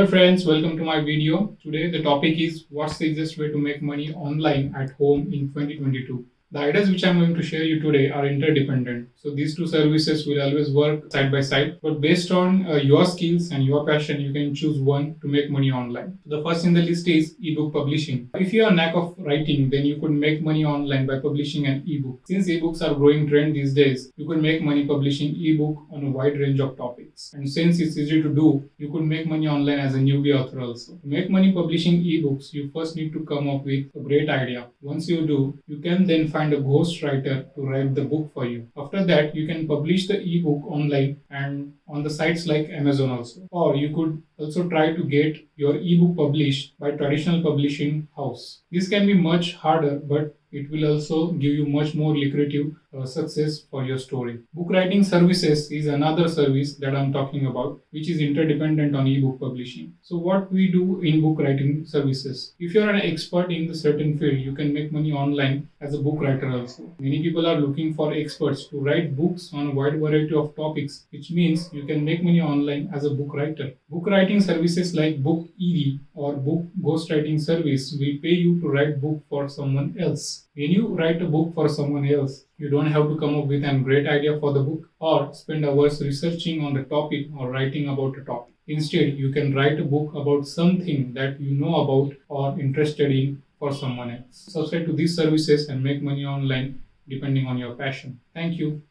Dear friends, welcome to my video. Today the topic is what's the easiest way to make money online at home in 2022. The ideas which I'm going to share you today are interdependent. So these two services will always work side by side, but based on your skills and your passion, you can choose one to make money online. The first in the list is ebook publishing. If you have a knack of writing, then you could make money online by publishing an ebook. Since ebooks are growing trend these days, you could make money publishing ebook on a wide range of topics. And since it's easy to do, you could make money online as a newbie author also. To make money publishing ebooks, you first need to come up with a great idea. Once you do, you can then find a ghostwriter to write the book for you. After that, you can publish the ebook online and on the sites like Amazon also. Or you could also try to get your ebook published by traditional publishing house. This can be much harder, but it will also give you much more lucrative success for your story. Book writing services is another service that I'm talking about, which is interdependent on ebook publishing. So what we do in book writing services, if you're an expert in the certain field, you can make money online as a book writer also. Many people are looking for experts to write books on a wide variety of topics, which means you can make money online as a book writer. Book writing services like Book ED or Book Ghostwriting Service will pay you to write book for someone else. When you write a book for someone else, you don't have to come up with a great idea for the book or spend hours researching on the topic or writing about a topic. Instead, you can write a book about something that you know about or interested in for someone else. Subscribe to these services and make money online depending on your passion. Thank you.